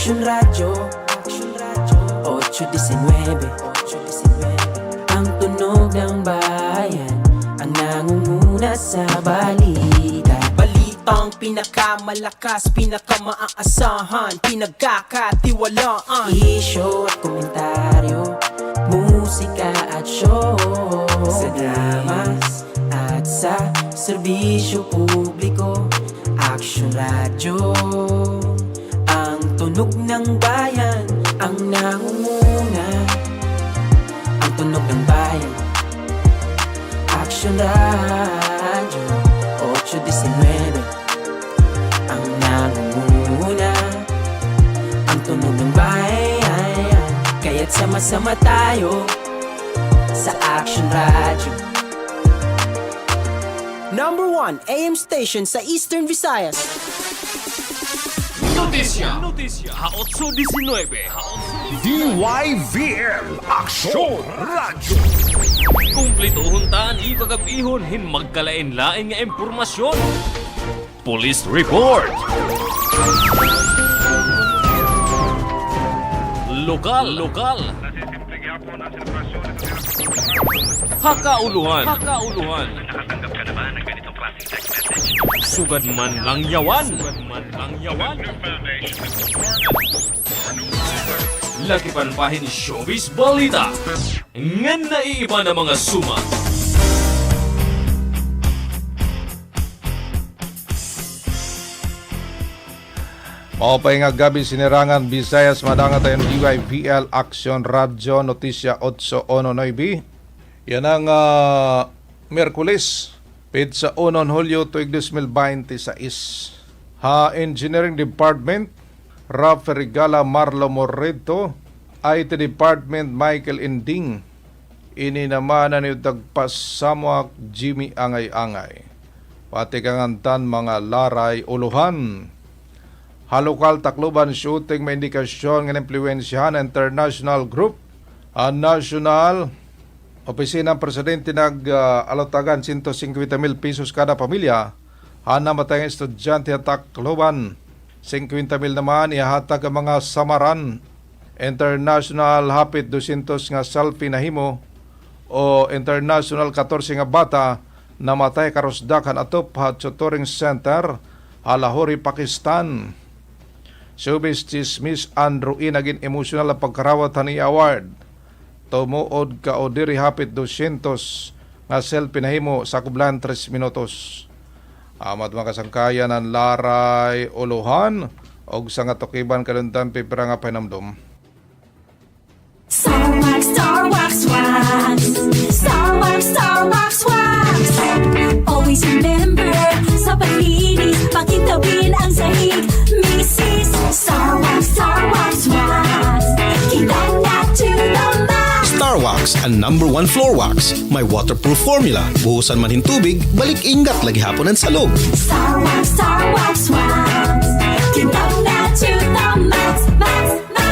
Aksyon Radyo 8-19 ang tunog ng bayan, ang nangunguna sa balita. Balitang pinakamalakas, pinakamaaasahan, pinagkakatiwalaan. Isyo at komentaryo, musika at show, sa dramas at sa serbisyo publiko. Aksyon Radyo, ang tunog ng bayan, ang nangunguna, ang tunog ng bayan. Aksyon Radyo 8-19 ang nangunguna, ang tunog ng bayan. Kaya't sama-sama tayo sa Aksyon Radyo. Number 1 AM station sa Eastern Visayas. Notisya Ha 8-19 DYVL Aksyon Radyo. Kumplito huntaan ipagabihon hin magkalain-lain nga impormasyon. Police Report. Lokal. Hakauluhan. Sugad man lang yawan. Lagi panpahin ni Showbiz Balita. Ngan naiiba na mga suma. Maupay nga gabi sinirangan Visayas madanga tayong DYVL Aksyon Radyo Notisya 8-19. Yan ang Merkulis, Pizza 1 Hulyo tuig 2026. Ha Engineering Department, Rafael Regala Marlo Morreto, IT Department Michael Inding. Ini naman na niyo tagpasamuak Jimmy Angay-Angay. Pati kangantan mga laray uluhan. Halokal Tacloban shooting may indikasyon ng impluensyahan ng international group. Ang national opisina ng presidente nag-alotagan 150,000 pesos kada pamilya. Namatay ang estudyante at Tacloban. 50,000 naman ihahatag ang mga samaran. International hapit 200 nga selfie na himo o international 14 nga bata namatay karosdakan atop sa touring center Lahore, Pakistan. Showbiz chismis Andrew naging emotional ang pagkarawat ni award. Tumuod ka o diri hapit 200 nga selfie na himo sa kublan 3 minutos. Amat mga kasangkayan ng laray uluhan og sa nga tukiban kaluntan pipira nga panamdom. Star Wax always remember, sa paglinis pakitawin ang sahig. Mrs. Star Wax Kitang na to the max. Star Wax, ang #1 floor wax. May waterproof formula. Buhusan man hin tubig, balik ingat lagi hapon ang salog. Star Wax Kitang na to the max.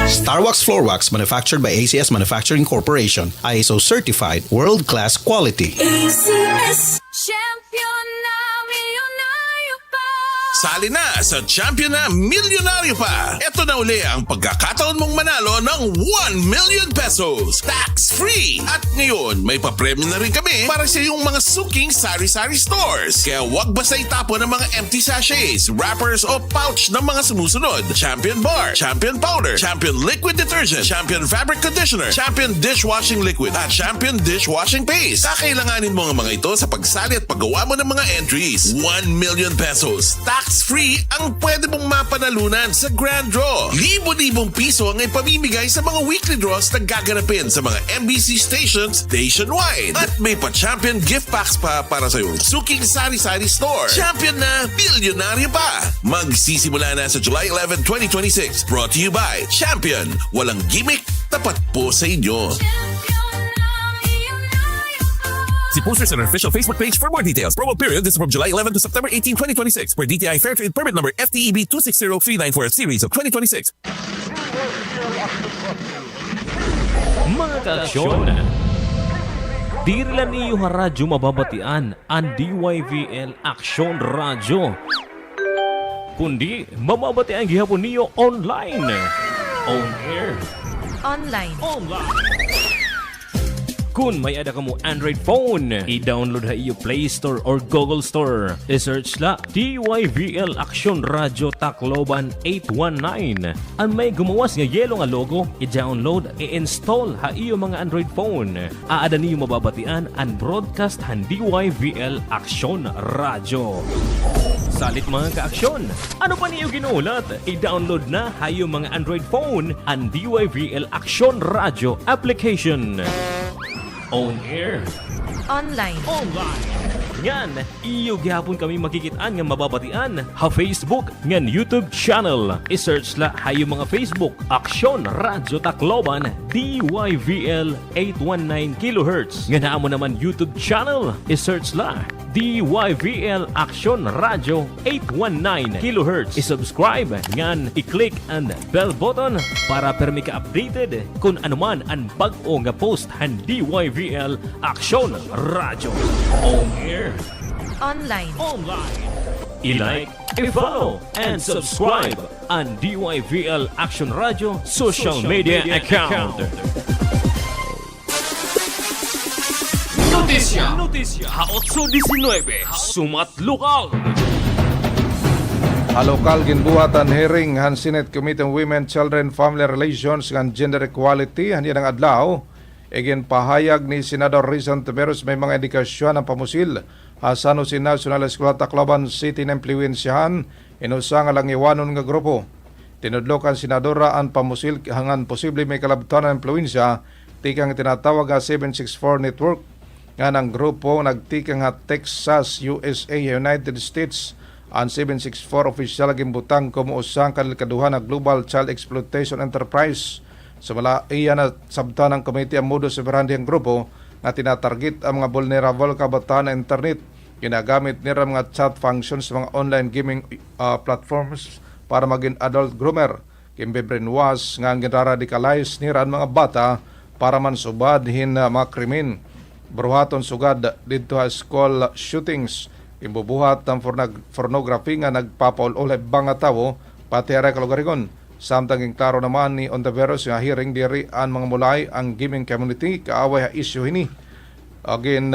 Star Wax Floor Wax, manufactured by ACS Manufacturing Corporation. ISO certified, world-class quality. ACS Champion na milyonaryo pa. Sali na sa Champion na Milyonaryo Pa. Ito na uli ang pagkakataon mong manalo ng 1 million pesos. Tax-free! At ngayon, may papremyo na rin kami para sa iyong mga suking sari-sari stores. Kaya huwag basta itapon ng mga empty sachets, wrappers o pouch ng mga sumusunod. Champion Bar, Champion Powder, Champion Liquid Detergent, Champion Fabric Conditioner, Champion Dishwashing Liquid, at Champion Dishwashing Paste. Kakailanganin mo ang mga ito sa pagsali at paggawa mo ng mga entries. 1 million pesos. Tax-free ang pwede mong mapanalunan sa Grand Draw. Libo-libong piso ang ipamimigay sa mga weekly draws na gaganapin sa mga MBC stations nationwide. At may pa-Champion gift packs pa para sa iyong suking sari-sari store. Champion na, milyonaryo pa! Magsisimula na sa July 11, 2026. Brought to you by Champion. Walang gimmick, tapat po sa inyo. See posters on our official Facebook page for more details. Promo period is from July 11 to September 18, 2026 for DTI Fair Trade Permit number FTEB 260394 series of 2026. Mga ka-aksyon, di rin niyo ha radyo mababatian ang DYVL Aksyon Radyo. kundi mamabati ang gihapon niyo online. On air. Online. Kung may ada ka mo Android phone, i-download ha iyo Play Store or Google Store. I-search la DYVL Aksyon Radyo Tacloban 819. Ang may gumawas nga yelo nga logo, i-download, i-install ha iyo mga Android phone. Aada niyo mababatian ang broadcast han DYVL Aksyon Radyo. Salit mga ka-aksyon, ano pa niyo ginulat? I-download na ha iyo mga Android phone ang DYVL Aksyon Radyo application. On air. Online. Ngan, iyo gihapon kami makikitaan nga mababatian ha Facebook ngan YouTube channel. I-search la hayo mga Facebook Aksyon Radyo Tacloban DYVL 819 kHz. Nga naa mo naman YouTube channel. I-search la DYVL Aksyon Radyo 819 kHz. I-subscribe ngan i-click ang bell button para permi ka updated kung anuman ang bag-o nga post han DYVL Aksyon Radyo. On air. Online. I-like, i-follow, and subscribe ang DYVL Aksyon Radio social media account. Notisya Ha 8-19 Sumat Lokal. Lokal ginbuhatan hearing han Senate Committee on Women, Children, Family Relations and Gender Equality han ang adlaw. Again, pahayag ni Senador Rizal Taveros may mga indikasyon ng pamusil sa San Jose National Escola Tacloban City na impluensyahan inusa nga lang iwanon nga grupo. Tinudlokan Senadora ang pamusil hangan posible may kalabtan ng impluensya tikang tinatawag nga 764 Network nga ng grupo nagtikang nga Texas, USA, United States. Ang 764 official gimbutang kumuusang kalikaduhan na Global Child Exploitation Enterprise. Sumala iya na sabta ng committee ang modus operandi ang grupo na tinatarget ang mga vulnerable kabataan na internet. Ginagamit nila mga chat functions sa mga online gaming platforms para maging adult groomer. Kimbe-brainwash nga ginaradicalize nila ang mga bata para mansubadhin mga krimen. Bruhaton sugad dito sa school shootings. Imbubuhat ng pornography nga nagpapaulolay banga tawo pati aray kalugarigon. Samtang klaro naman ni Ontiveros nga hearing diri ang mga mulay ang gaming community kaaway ha issue ini. Again,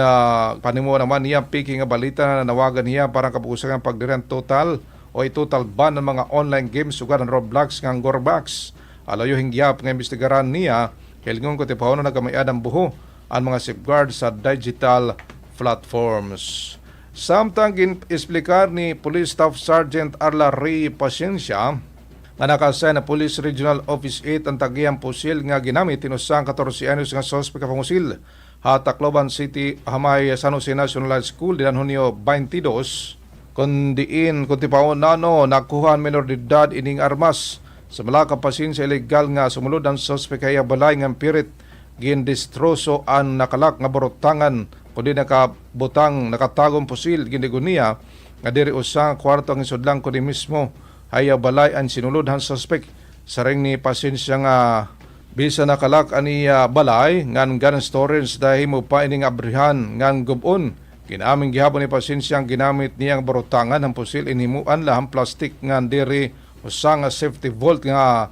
panimo naman niya piki nga balita na nawagan niya para kapuusan ang pagdiran total o total ban ng mga online games sugad ng Roblox nga Gorbax. Alayo hingyap nga imbestigaran niya hilngon ko tipahono na kamayad ang buho ang mga safeguards sa digital platforms. Samtang gin-explicar ni Police Staff Sergeant Arla Ray Pasensya nga nakasay na Police Regional Office 8 ang tagiyang pusil nga ginamit tinusang 14 anyos nga suspect ka pangusil ha Tacloban City hamay San Jose National School dinan Hunyo 22 kundiin kuntipaon nano nakuha menor de edad ining armas sa malaka pasin sa illegal nga sumulod ang suspect kaya balay nga pirit gindestroso ang nakalak nga borutangan kundi nakabutang nakatagong pusil giniguniya nga diri usa kwarto ang isudlang kundi mismo haya balay ang sinulod han suspect sa ring ni pasensya nga bisa nakalak ani balay ngan gun storage dahil mo pa ining abrihan ngan gubon ginaming gihapon ni pasensya ang ginamit niyang borutangan ng pusil inhimuan lahang plastic ngan diri usa nga safety vault nga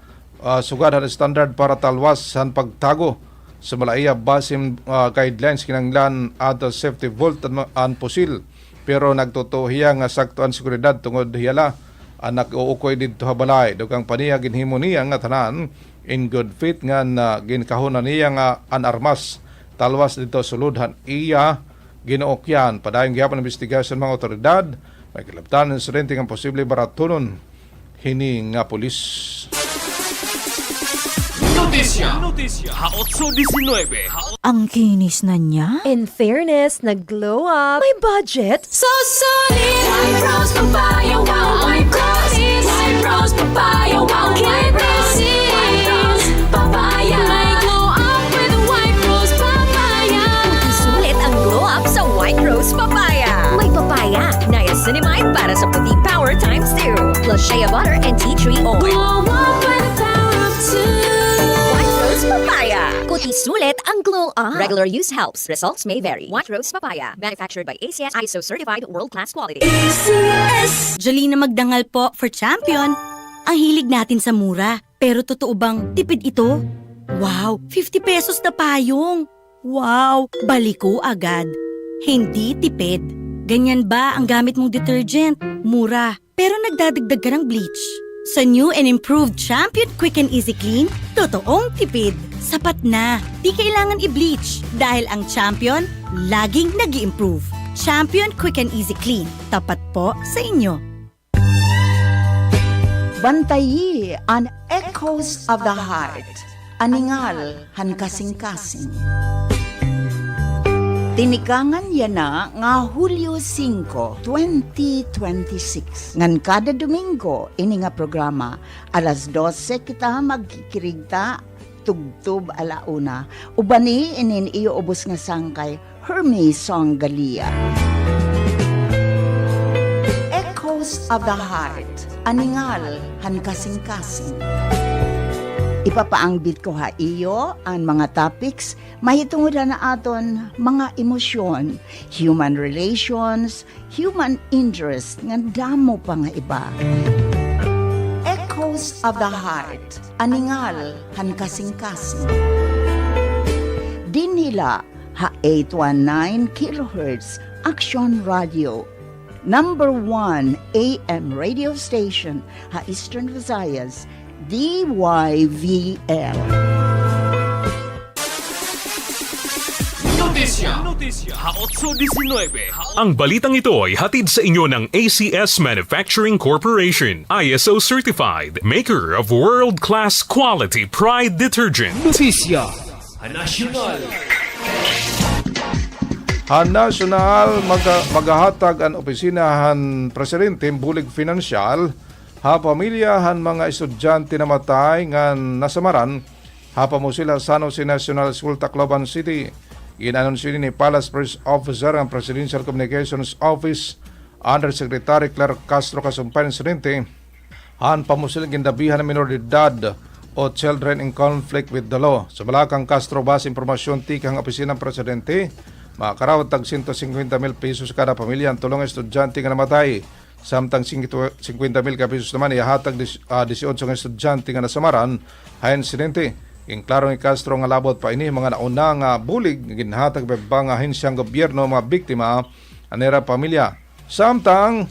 sugad han standard para talwas san pagtago sa malaya basim guidelines kinanglan ato safety vault ang pusil pero nagtutuhiya nga sakto ang seguridad tungod hiyala anak uukoy dito habalay dugang paniya ginhimo niya nga tanan in good faith nga ginkahuna niya nga an armas talwas dito suludhan iya ginuokyan padayon gihapon investigasyon mga otoridad may kilabtan ng insidente nga posible baratunon hini nga pulis. Notisya Ha 8-19 Ang kinis na niya. In fairness, nag-glow up. May budget. So solid. White rose papaya, wow, white roses. White rose papaya, wow, white roses. White rose papaya. May glow up with white rose papaya. Sulit ang glow up sa white rose papaya. May papaya, niacinamide para sa puti power times 2. Plus shea butter and tea tree oil. Glow up with the power of two. White rose papaya. Kuti Sulit ang glow up. Regular use helps. Results may vary. White Rose Papaya. Manufactured by ACS ISO certified world-class quality. Jolene na magdangal po for champion. Ang hilig natin sa mura. Pero totoo bang tipid ito? Wow, 50 pesos na payong. Wow, baliko agad. Hindi tipid. Ganyan ba ang gamit mong detergent? Mura, pero nagdadagdag ka ng bleach. Sa new and improved Champion Quick and Easy Clean, totoong tipid. Sapat na, di kailangan i-bleach dahil ang Champion laging nag-i-improve. Champion Quick and Easy Clean, tapat po sa inyo. Bantayi an echoes of the heart, aningal han kasing-kasing. Tinikangan yana nga Hulyo 5, 2026. Ngan kada Domingo, ini nga programa, alas 12 kita magkikirigta, tugtub alauna. Ubani inin iyo ubos nga sangkay, Hermes Song Galia. Echoes of the Heart, aningal han kasing-kasing. Ipapaangbit ko ha iyo ang mga topics mahitungod na aton mga emosyon, human relations, human interest, nga damo pa nga iba. Echoes of the Heart, aningal han kasing-kasing. Dinhila ha 819 kHz Aksyon Radio, number 1 AM radio station ha Eastern Visayas, DYVL. Notisya Ha 819. Ang balitang ito ay hatid sa inyo ng ACS Manufacturing Corporation, ISO certified, maker of world-class quality Pride detergent. Notisya Ha Nasyonal. Han nasyonal magahatag ang opisinahan presidente bulig finansyal ha pamilyahan mga estudyante na matay nga nasamaran hapa mo sila sa San Jose National School, Tacloban City. Inanunsyo ni Palace Press Officer ang Presidential Communications Office Undersecretary Clark Castro kasumpayan presidente han pamusilang gindabihan ng minor de edad o children in conflict with the law. Sa Malakang Castro, base impormasyon tikang opisina ng presidente, makarawat tag 150,000 pesos kada pamilya ang tulong estudyante nga namatay. Samtang 50,000 ka pesos naman ihatag 18 nga estudyante nga nasamaran hayan insidente. Inklaro ni Castro nga labot pa ini mga nauna nga bulig ginhatag bang ahensyang gobyerno mga biktima anera pamilya. Samtang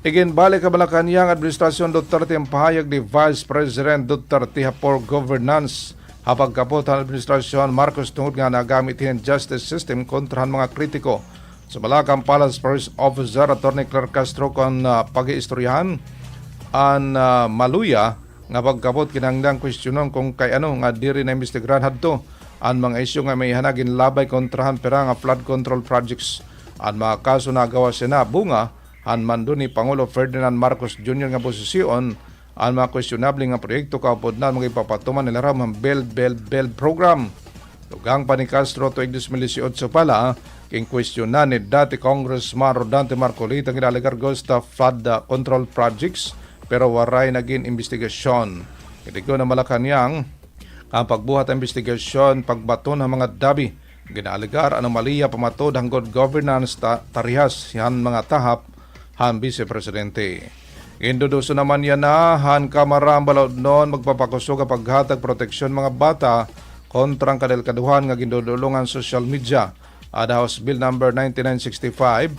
iginbalik ka Malacanang Administrasyon Duterte ang pahayag ni Vice President Duterte for governance hapag kapot ang administrasyon Marcos tungod nga nagamit ang justice system kontrahan mga kritiko. Sa Malakang Palace First Officer Attorney Clark Castro kon pag-iistoryahan ang maluya nga pagkabot kinangdang kwestiyonon kung kay ano nga diri na imbestigaran hadto ang mga isyu nga may hanagin labay kontrahan pera nga flood control projects ang mga kaso na gawa sina bunga ang mando ni Pangulo Ferdinand Marcos Jr. nga posisyon ang mga questionable nga proyekto kaupod na mga ipapatuman nila ram ang build program. Lugang pa ni Castro tuig 2018 pala king kwestiyonan ni dati Congressman Rodante Marcolita ang inalagar sa flood control projects pero waray naging investigasyon. Kitigo na Malacanang ang pagbuhat ang investigasyon pagbato ng mga dabi ginalagar anomaliya pamatod ang good governance tarihas yan mga tahap han Vice Presidente. Induduso naman yan na han Kamara ang balod noon magpapakusog ang paghatag proteksyon mga bata kontrang kadelkaduhan nga gindudulungan social media. Ada House Bill number 9965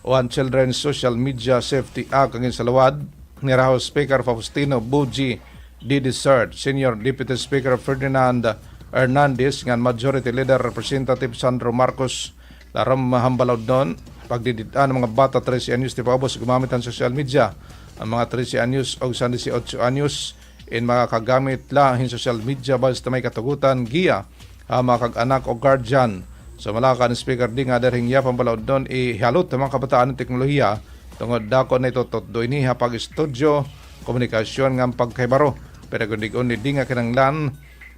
o ang Children's Social Media Safety Act ang insalawad ni House Speaker Faustino Buji D. Desert, Senior Deputy Speaker Ferdinand Hernandez nga Majority Leader Representative Sandro Marcos laram mahambalaw doon pagdididaan ng mga bata 13 anyos ti paubos gumamit ang social media. Ang mga 13 anyos o 18 anyos in mga kagamit lang social media basta may katugutan giya mga kag-anak o guardian. So Malacan Speaker di nga derhing ya pambalaw doon ihalot ng mga kabataan ng teknolohiya tungod dako na ito totdo ini hapag estudyo komunikasyon ng pagkaibaro pero kung di nga kinanglan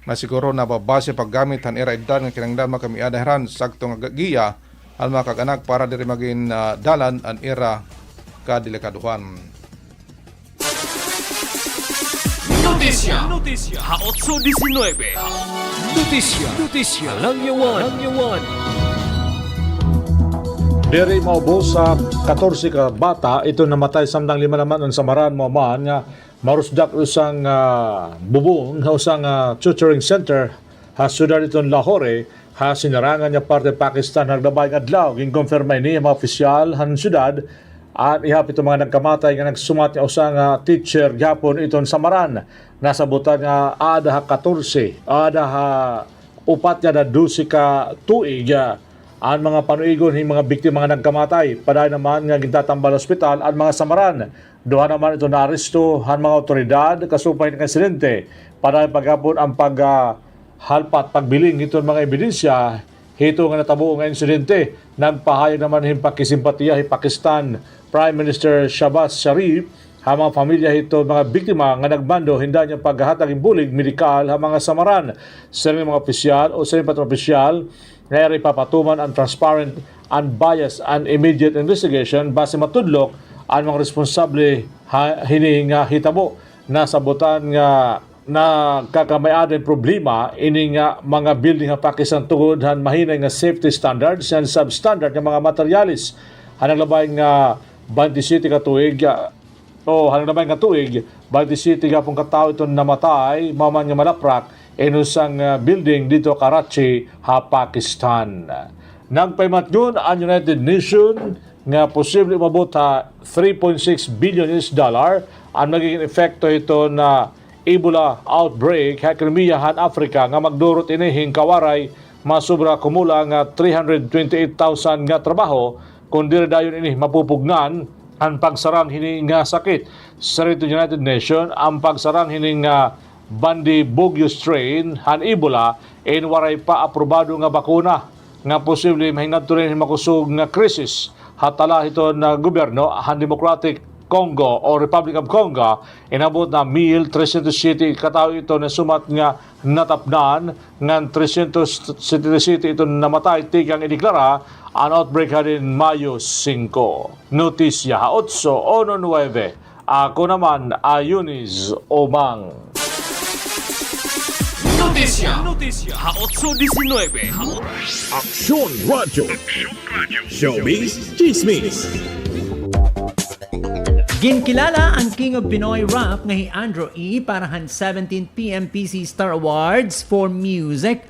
masiguro na babase paggamit han era edad nga kinanglan makamiadaran sakto nga giya ang mga kag-anak para diri maging dalan ang era kadelikaduhan. Notisya Ha 8:19. Notisya Alang yawan. Diri maubos sa 14 ka bata, ito namatay samtang 5 naman ang samaran mo man nga marusdak usang bubong nga usang tutoring center ha siyudad itong Lahore ha sinarangan niya parte Pakistan nagdabay nga adlaw ginkonfirma ni mga opisyal han siyudad at ihap ito mga nagkamatay nga nagsumat niya usang teacher gyapon itong samaran nasabutan nga ada ha 14 ada ha upat niya na 12 ka tuig ang mga panuigon ng mga biktima nga nagkamatay. Paday naman nga gintatambal ospital ang mga samaran. Duha naman ito naaresto ang mga otoridad kasupay ng insidente. Paday paghapon ang paghalpat, pagbiling itong mga ebidensya. Hito nga natabo nga insidente. Nagpahayag naman ng pakisimpatiya ng Pakistan Prime Minister Shahbaz Sharif ang mga pamilya ito mga biktima nga nagbando hinda niya paghahatag ng bulig medikal ang mga samaran. Sa mga opisyal o sa mga opisyal ngayon ipapatuman ang transparent, unbiased, and immediate investigation base matudlok ang mga responsable hinihinga hitabo na sabutan nga nakakamayan problema ini nga mga building nga Pakistan tungod han mahinay nga safety standards and substandard nga mga materialis. Hanang labay nga 27 ka tuig hanang labay nga tuig 27 ka pong katao itong namatay maman nga malaprak inusang building dito Karachi, Pakistan. Nagpaymat yun ang United Nations nga posible umabot ha $3.6 billion ang magiging epekto ito na Ebola outbreak ha krimiyahan Africa nga magdurot inihing kawaray masubra kumula nga 328,000 nga trabaho kung diri dayon ini mapupugnan ang pagsarang hini nga sakit. Sa United Nations ang pagsarang hini nga Bandi Bugyo strain han Ebola waray pa aprobado nga bakuna nga posible mahingadto rin makusog nga krisis hatala ito na gobyerno han Democratic Congo o Republic of Congo inabot na 1,370 katao ito na sumat nga natapnan ng 370 ito namatay tigang ideklara ang outbreak din Mayo 5. Notisya Ha 8:19. Ako naman Ayunis Omang. Notisya Ha 8:19. Aksyon Radyo. Showbiz Chismis. Ginkilala ang King of Pinoy Rap nga si Andrew E. para han 17th PMPC Star Awards for Music.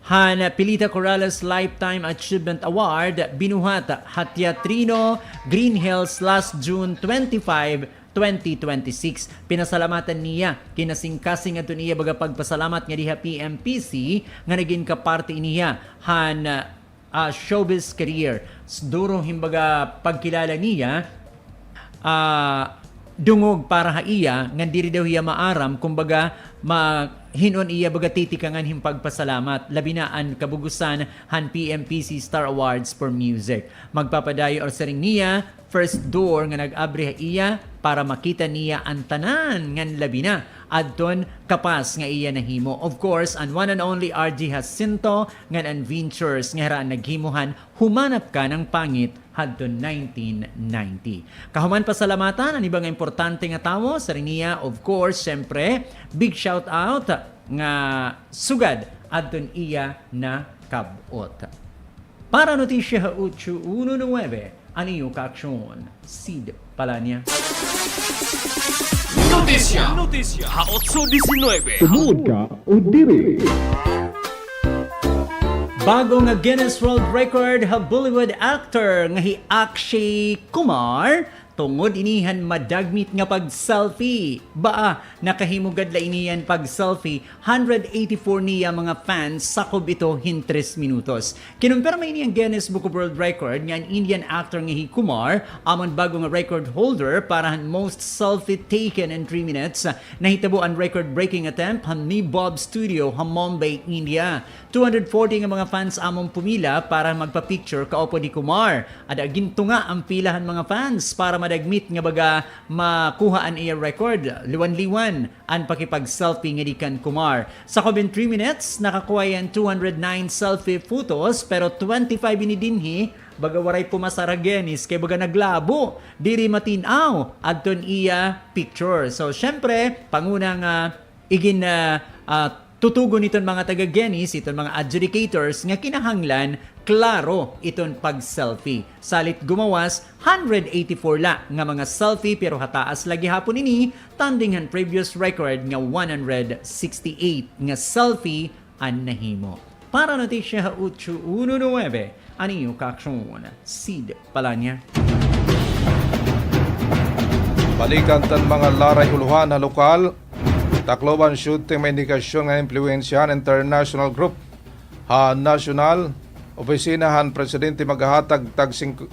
Han Pilita Corrales Lifetime Achievement Award binuhat Hatyatrino Green Hills last June 25, 2026. Pinasalamatan niya kinasing-kasing ato niya baga pagpasalamat nga diha PMPC nga naging kaparte niya han showbiz career. Duro himbaga pagkilala niya dungog para ha iya nga diri daw iya maaram kumbaga hinon iya baga titikangan him pagpasalamat labi na ang kabugusan han PMPC Star Awards for Music. Magpapadayo or saring niya first door nga nag-abri ha iya para makita niya ang tanan ngan labi na adton kapas nga iya nahimo. Of course, ang one and only RG Jacinto ngan ang ventures nga haraan naghimuhan humanap ka ng pangit hadton 1990. Kahuman pasalamatan ang ibang importante nga tawo sa niya, of course, syempre big shout out nga sugad adton iya na kabot. Para Notisya Ha 8:19 ang iyo ka-aksyon Sid Palanya. Notisya Ha 8:19. Tumuod ka o diri. Bago nga Guinness World Record ha Bollywood actor nga si Akshay Kumar tungod inihan madagmit nga pag-selfie. Nakahimugad la inihan pag-selfie 184 niya mga fans sakob ito hin 3 minutos. Kinumpirma ini ang Guinness Book of World Record nga ang Indian actor nga si Kumar amon bago nga record holder para han most selfie taken in 3 minutes. Nahitabo ang record-breaking attempt han ni Bob Studio ha Mumbai, India. 240 nga mga fans among pumila para magpa-picture kaopo ni Kumar. Ada ginto nga ang pilahan mga fans para madagmit nga baga makuhaan iya record. Liwan-liwan ang pakipag-selfie nga di kan Kumar. Sa kubin 3 minutes, nakakuha yan 209 selfie photos pero 25 ini dinhi baga waray pumasara genis, kay baga naglabo, diri matinaw, adton iya picture. So, syempre, pangunang tutugon iton mga taga-genis, iton mga adjudicators nga kinahanglan klaro iton pag-selfie. Salit gumawas 184 la nga mga selfie pero hataas lagi hapon ini tandingan previous record nga 168 nga selfie an nahimo. Para Notisya Ha 819, aniyo Aksyon, Sid Palanya. Balikan tan mga laray uluhan na lokal, Tacloban shooting may indikasyon nga impluensyahan international group. National Opisinahan Presidente maghahatag tag 150,000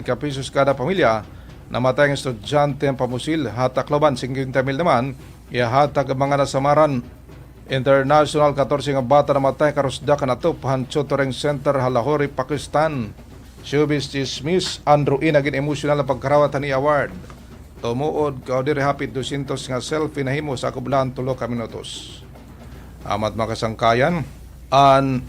kapisos kada pamilya. Namatay ang estudyante ang pamusil. Tacloban 50,000 naman. Ihahatag ang mga nasamaran. International 14 nga bata namatay karusda kanatop han tutoring center Lahore, Pakistan. Showbiz Chismis Andrew inagin emotional na pagkarawatan ni award. Tumuod ka diri hapit 200 nga selfie na himo sa kublan 3 ka minutos. Amat makasangkayan an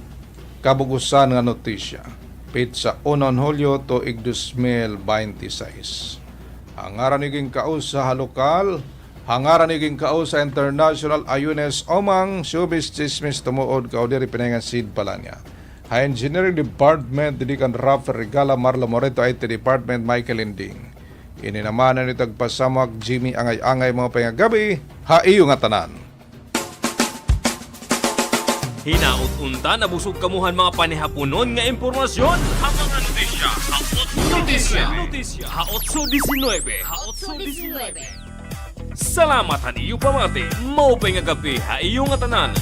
kabugusan nga notisya. Pizza 1 Hulyo tuig 2026. Hangaran niging kausa ha lokal, hangaran niging kausa international ayunes omang showbiz chismis tumuod ka diri pinangan Sid Palanya. Ha Engineering Department didikan Rafael Regala Marlo Moreto IT Department Michael Inding. Ininamanan ni tagpasamag Jimmy angay-angay mga pangagabi, haiyo nga tanan. Hinaut-unta na busog kamuhan mga panihapunon nga impormasyon. Ang mga notisya, Notisya Ha 819. Salamat han iyo pamati, maupay nga gabi, haiyo nga tanan.